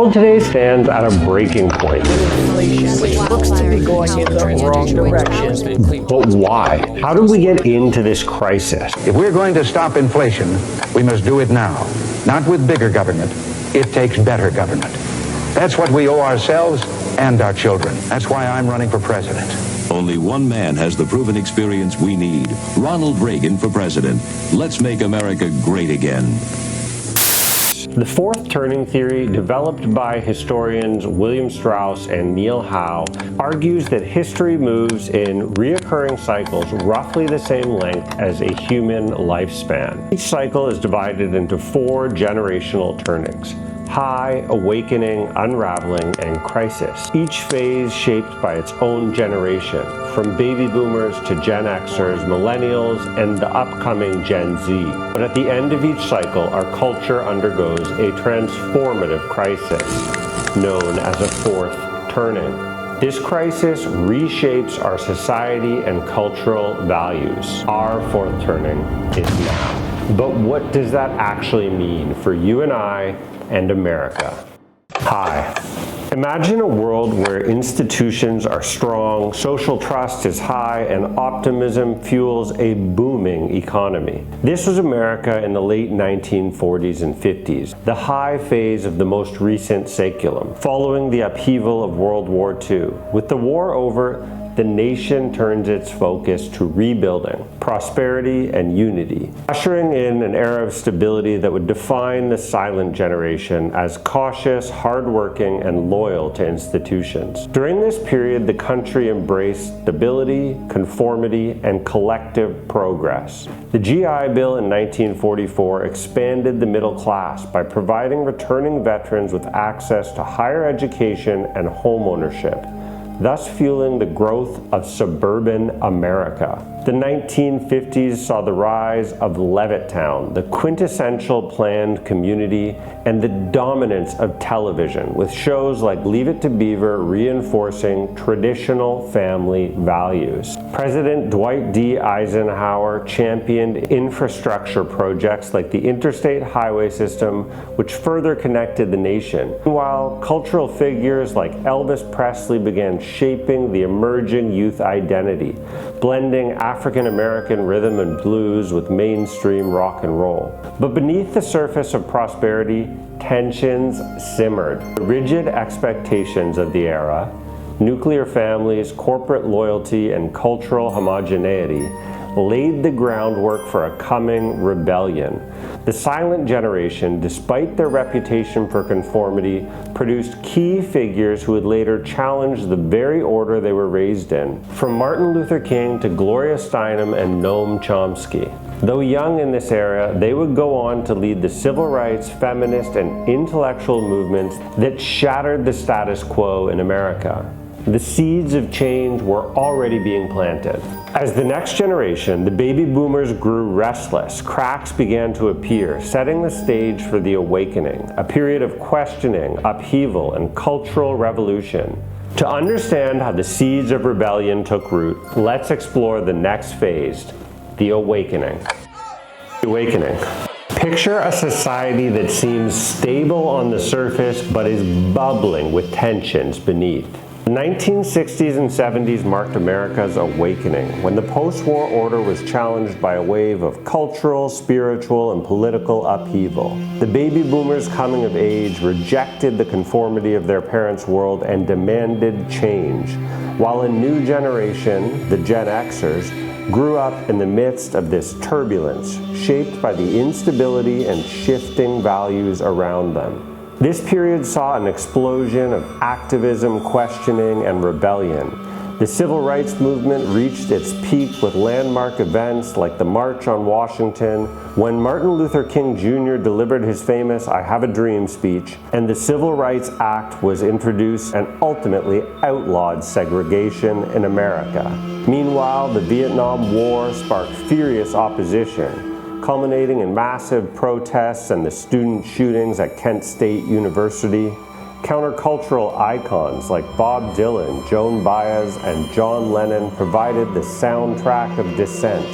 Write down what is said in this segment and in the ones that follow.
world today stands at a breaking point. Which looks to be going in the wrong direction. But why? How did we get into this crisis? If we're going to stop inflation, we must do it now. Not with bigger government. It takes better government. That's what we owe ourselves and our children. That's why I'm running for president. Only one man has the proven experience we need. Ronald Reagan for president. Let's make America great again. The fourth turning theory, developed by historians William Strauss and Neil Howe, argues that history moves in reoccurring cycles roughly the same length as a human lifespan. Each cycle is divided into 4 generational turnings: high, awakening, unraveling, and crisis. Each phase shaped by its own generation, from baby boomers to Gen Xers, millennials, and the upcoming Gen Z. But at the end of each cycle, our culture undergoes a transformative crisis, known as a fourth turning. This crisis reshapes our society and cultural values. Our fourth turning is now. But what does that actually mean for you and I and America? Hi. Imagine a world where institutions are strong, social trust is high, and optimism fuels a booming economy. This was America in the late 1940s and 50s, the high phase of the most recent saculum, following the upheaval of World War II. With the war over, the nation turns its focus to rebuilding, prosperity, and unity, ushering in an era of stability that would define the silent generation as cautious, hardworking, and loyal to institutions. During this period, the country embraced stability, conformity, and collective progress. The GI Bill in 1944 expanded the middle class by providing returning veterans with access to higher education and home ownership, thus fueling the growth of suburban America. The 1950s saw the rise of Levittown, the quintessential planned community, and the dominance of television, with shows like Leave It to Beaver reinforcing traditional family values. President Dwight D. Eisenhower championed infrastructure projects like the interstate highway system, which further connected the nation. While cultural figures like Elvis Presley began shaping the emerging youth identity, blending African American rhythm and blues with mainstream rock and roll. But beneath the surface of prosperity, tensions simmered. The rigid expectations of the era, nuclear families, corporate loyalty, and cultural homogeneity laid the groundwork for a coming rebellion. The silent generation, despite their reputation for conformity, produced key figures who would later challenge the very order they were raised in, from Martin Luther King to Gloria Steinem and Noam Chomsky. Though young in this era, they would go on to lead the civil rights, feminist, and intellectual movements that shattered the status quo in America. The seeds of change were already being planted. As the next generation, the baby boomers grew restless, cracks began to appear, setting the stage for the awakening, a period of questioning, upheaval, and cultural revolution. To understand how the seeds of rebellion took root, let's explore the next phase, the awakening. The awakening. Picture a society that seems stable on the surface but is bubbling with tensions beneath. The 1960s and 70s marked America's awakening, when the post-war order was challenged by a wave of cultural, spiritual, and political upheaval. The baby boomers coming of age rejected the conformity of their parents' world and demanded change, while a new generation, the Gen Xers, grew up in the midst of this turbulence, shaped by the instability and shifting values around them. This period saw an explosion of activism, questioning, and rebellion. The civil rights movement reached its peak with landmark events like the March on Washington, when Martin Luther King Jr. delivered his famous "I Have a Dream" speech, and the Civil Rights Act was introduced and ultimately outlawed segregation in America. Meanwhile, the Vietnam War sparked furious opposition, culminating in massive protests and the student shootings at Kent State University. Countercultural icons like Bob Dylan, Joan Baez, and John Lennon provided the soundtrack of dissent,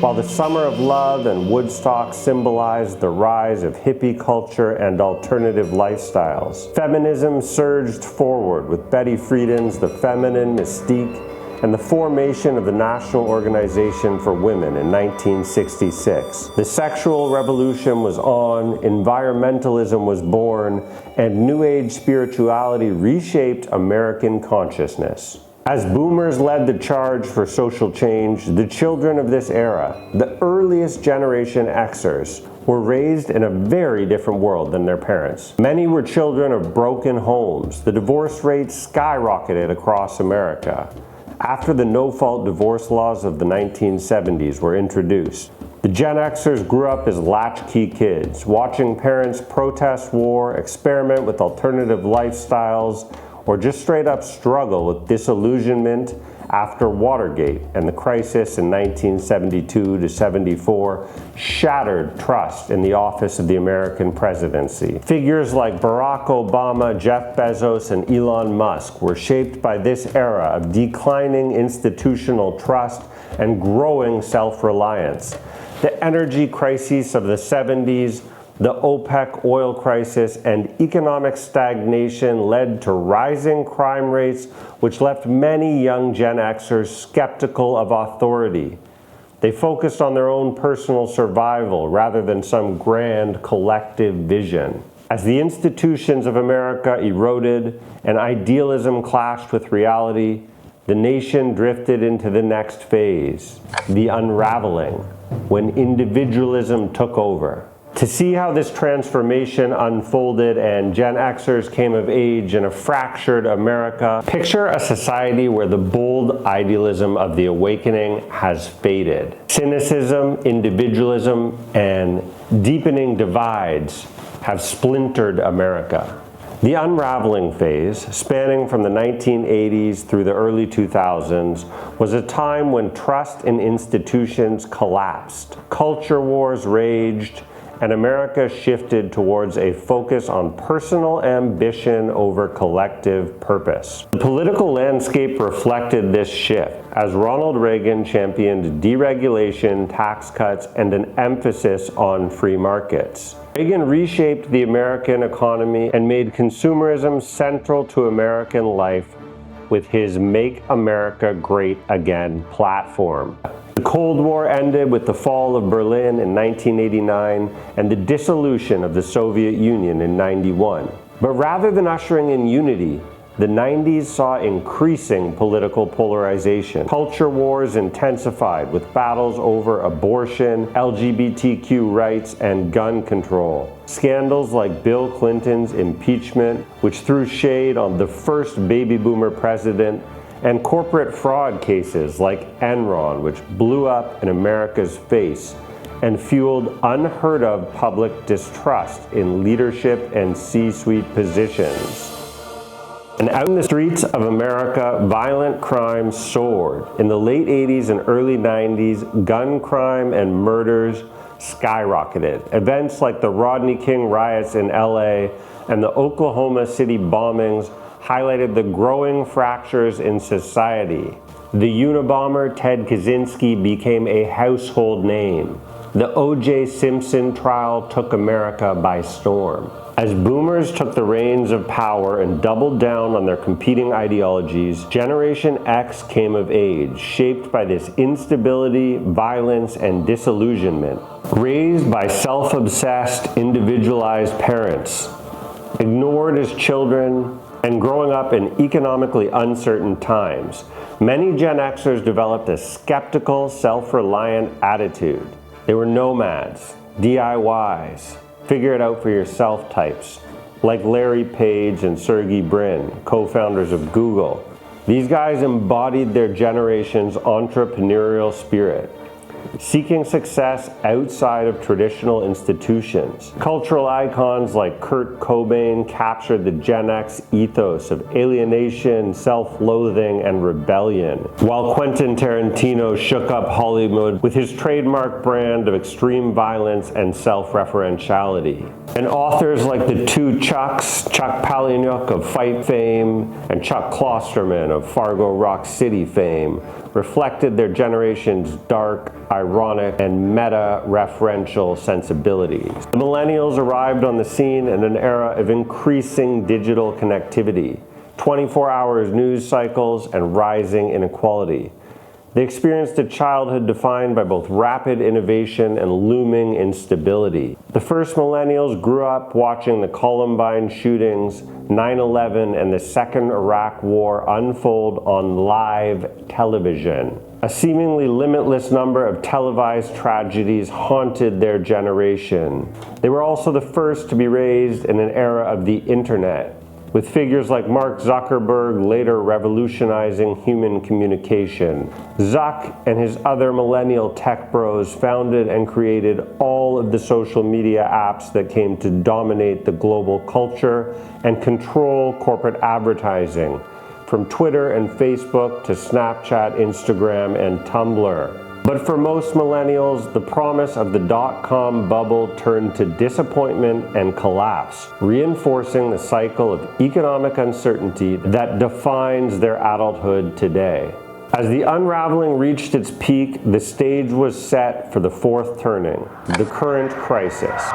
While the Summer of Love and Woodstock symbolized the rise of hippie culture and alternative lifestyles, feminism surged forward with Betty Friedan's The Feminine Mystique and the formation of the National Organization for Women in 1966. The sexual revolution was on, environmentalism was born, and New Age spirituality reshaped American consciousness. As boomers led the charge for social change, the children of this era, the earliest Generation Xers, were raised in a very different world than their parents. Many were children of broken homes. The divorce rate skyrocketed across America after the no-fault divorce laws of the 1970s were introduced. The Gen Xers grew up as latchkey kids, watching parents protest war, experiment with alternative lifestyles, or just straight up struggle with disillusionment after Watergate and the crisis in 1972 to 74 shattered trust in the office of the American presidency. Figures like Barack Obama, Jeff Bezos, and Elon Musk were shaped by this era of declining institutional trust and growing self-reliance. The energy crises of the 70s, the OPEC oil crisis, and economic stagnation led to rising crime rates, which left many young Gen Xers skeptical of authority. They focused on their own personal survival rather than some grand collective vision. As the institutions of America eroded and idealism clashed with reality, the nation drifted into the next phase, the unraveling, when individualism took over. To see how this transformation unfolded and Gen Xers came of age in a fractured America, picture a society where the bold idealism of the awakening has faded. Cynicism, individualism, and deepening divides have splintered America. The unraveling phase, spanning from the 1980s through the early 2000s, was a time when trust in institutions collapsed, culture wars raged, and America shifted towards a focus on personal ambition over collective purpose. The political landscape reflected this shift, as Ronald Reagan championed deregulation, tax cuts, and an emphasis on free markets. Reagan reshaped the American economy and made consumerism central to American life with his Make America Great Again platform. The Cold War ended with the fall of Berlin in 1989 and the dissolution of the Soviet Union in 91. But rather than ushering in unity, the 90s saw increasing political polarization. Culture wars intensified with battles over abortion, LGBTQ rights, and gun control. Scandals like Bill Clinton's impeachment, which threw shade on the first baby boomer president, and corporate fraud cases like Enron, which blew up in America's face and fueled unheard of public distrust in leadership and C-suite positions. And out in the streets of America, violent crime soared. In the late 80s and early 90s, gun crime and murders skyrocketed. Events like the Rodney King riots in LA and the Oklahoma City bombings highlighted the growing fractures in society. The Unabomber Ted Kaczynski became a household name. The O.J. Simpson trial took America by storm. As boomers took the reins of power and doubled down on their competing ideologies, Generation X came of age, shaped by this instability, violence, and disillusionment. Raised by self-obsessed, individualized parents, ignored as children, and growing up in economically uncertain times, many Gen Xers developed a skeptical, self-reliant attitude. They were nomads, DIYs, figure it out for yourself types, like Larry Page and Sergey Brin, co-founders of Google. These guys embodied their generation's entrepreneurial spirit, seeking success outside of traditional institutions. Cultural icons like Kurt Cobain captured the Gen X ethos of alienation, self-loathing, and rebellion, while Quentin Tarantino shook up Hollywood with his trademark brand of extreme violence and self-referentiality. And authors like the two Chucks, Chuck Palahniuk of Fight fame and Chuck Klosterman of Fargo Rock City fame, reflected their generation's dark, ironic, and meta-referential sensibilities. The millennials arrived on the scene in an era of increasing digital connectivity, 24-hour news cycles, and rising inequality. They experienced a childhood defined by both rapid innovation and looming instability. The first millennials grew up watching the Columbine shootings, 9/11, and the Second Iraq War unfold on live television. A seemingly limitless number of televised tragedies haunted their generation. They were also the first to be raised in an era of the internet, with figures like Mark Zuckerberg later revolutionizing human communication. Zuck and his other millennial tech bros founded and created all of the social media apps that came to dominate the global culture and control corporate advertising, from Twitter and Facebook to Snapchat, Instagram, and Tumblr. But for most millennials, the promise of the dot-com bubble turned to disappointment and collapse, reinforcing the cycle of economic uncertainty that defines their adulthood today. As the unraveling reached its peak, the stage was set for the fourth turning, the current crisis.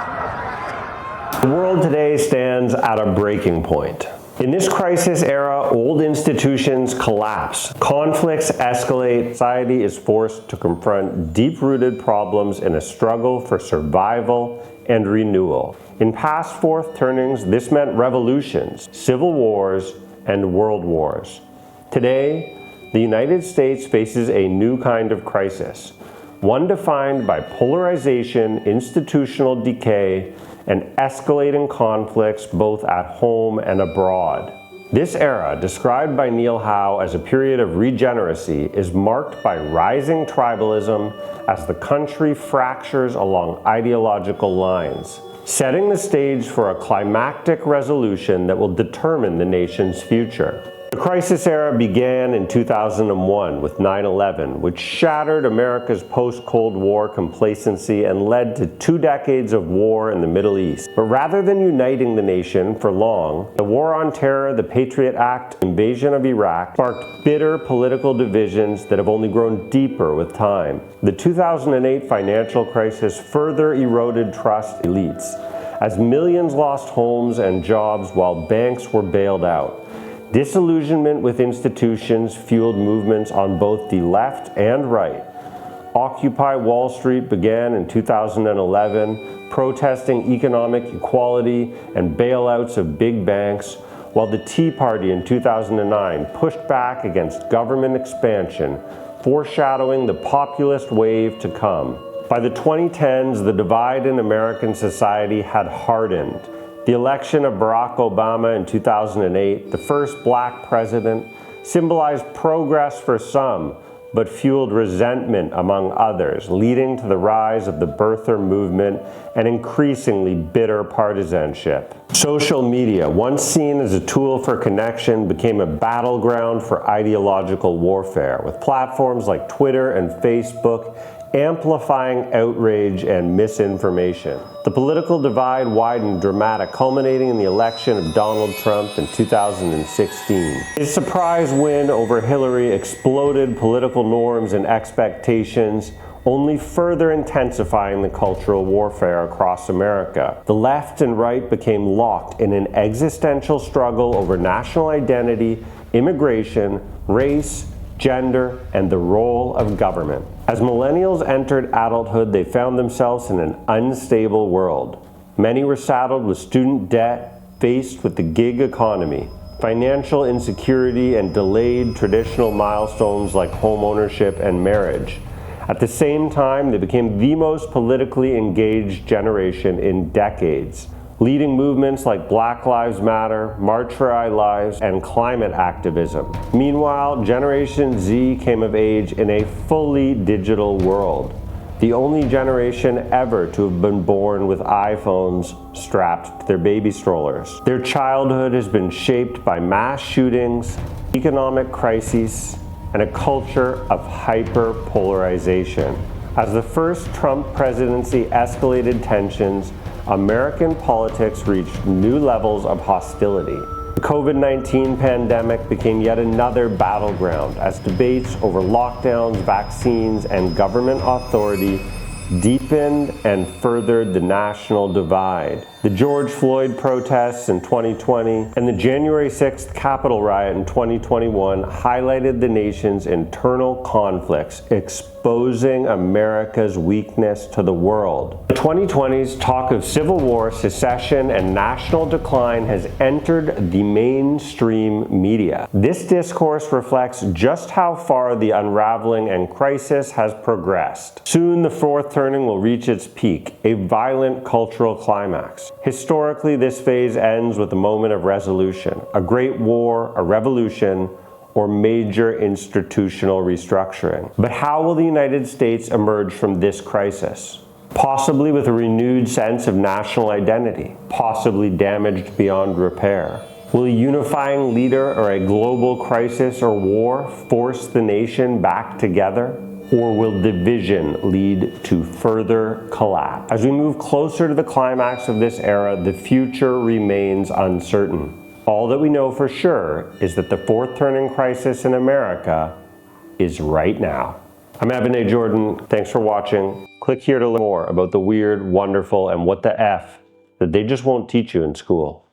The world today stands at a breaking point. In this crisis era, old institutions collapse, conflicts escalate, society is forced to confront deep-rooted problems in a struggle for survival and renewal. In past fourth turnings, this meant revolutions, civil wars, and world wars. Today, the United States faces a new kind of crisis, one defined by polarization, institutional decay, and escalating conflicts both at home and abroad. This era, described by Neil Howe as a period of regeneracy, is marked by rising tribalism as the country fractures along ideological lines, setting the stage for a climactic resolution that will determine the nation's future. The crisis era began in 2001 with 9/11, which shattered America's post-Cold War complacency and led to 2 decades of war in the Middle East. But rather than uniting the nation for long, the War on Terror, the Patriot Act, invasion of Iraq sparked bitter political divisions that have only grown deeper with time. The 2008 financial crisis further eroded trust elites, as millions lost homes and jobs while banks were bailed out. Disillusionment with institutions fueled movements on both the left and right. Occupy Wall Street began in 2011, protesting economic equality and bailouts of big banks, while the Tea Party in 2009 pushed back against government expansion, foreshadowing the populist wave to come. By the 2010s, the divide in American society had hardened. The election of Barack Obama in 2008, the first black president, symbolized progress for some, but fueled resentment among others, leading to the rise of the birther movement and increasingly bitter partisanship. Social media, once seen as a tool for connection, became a battleground for ideological warfare, with platforms like Twitter and Facebook amplifying outrage and misinformation. The political divide widened dramatically, culminating in the election of Donald Trump in 2016. His surprise win over Hillary exploded political norms and expectations, only further intensifying the cultural warfare across America. The left and right became locked in an existential struggle over national identity, immigration, race, gender, and the role of government. As millennials entered adulthood, they found themselves in an unstable world. Many were saddled with student debt, faced with the gig economy, financial insecurity, and delayed traditional milestones like home ownership and marriage. At the same time, they became the most politically engaged generation in decades, leading movements like Black Lives Matter, March for Our Lives, and climate activism. Meanwhile, Generation Z came of age in a fully digital world, the only generation ever to have been born with iPhones strapped to their baby strollers. Their childhood has been shaped by mass shootings, economic crises, and a culture of hyper-polarization. As the first Trump presidency escalated tensions, American politics reached new levels of hostility. The COVID-19 pandemic became yet another battleground as debates over lockdowns, vaccines, and government authority deepened and furthered the national divide. The George Floyd protests in 2020 and the January 6th Capitol riot in 2021 highlighted the nation's internal conflicts, exposing America's weakness to the world. The 2020s talk of civil war, secession, and national decline has entered the mainstream media. This discourse reflects just how far the unraveling and crisis has progressed. Soon the fourth turning will reach its peak, a violent cultural climax. Historically, this phase ends with a moment of resolution, a great war, a revolution, or major institutional restructuring. But how will the United States emerge from this crisis? Possibly with a renewed sense of national identity, possibly damaged beyond repair. Will a unifying leader or a global crisis or war force the nation back together? Or will division lead to further collapse? As we move closer to the climax of this era, the future remains uncertain. All that we know for sure is that the fourth turning crisis in America is right now. I'm Evan A. Jordan. Thanks for watching. Click here to learn more about the weird, wonderful, and what the F that they just won't teach you in school.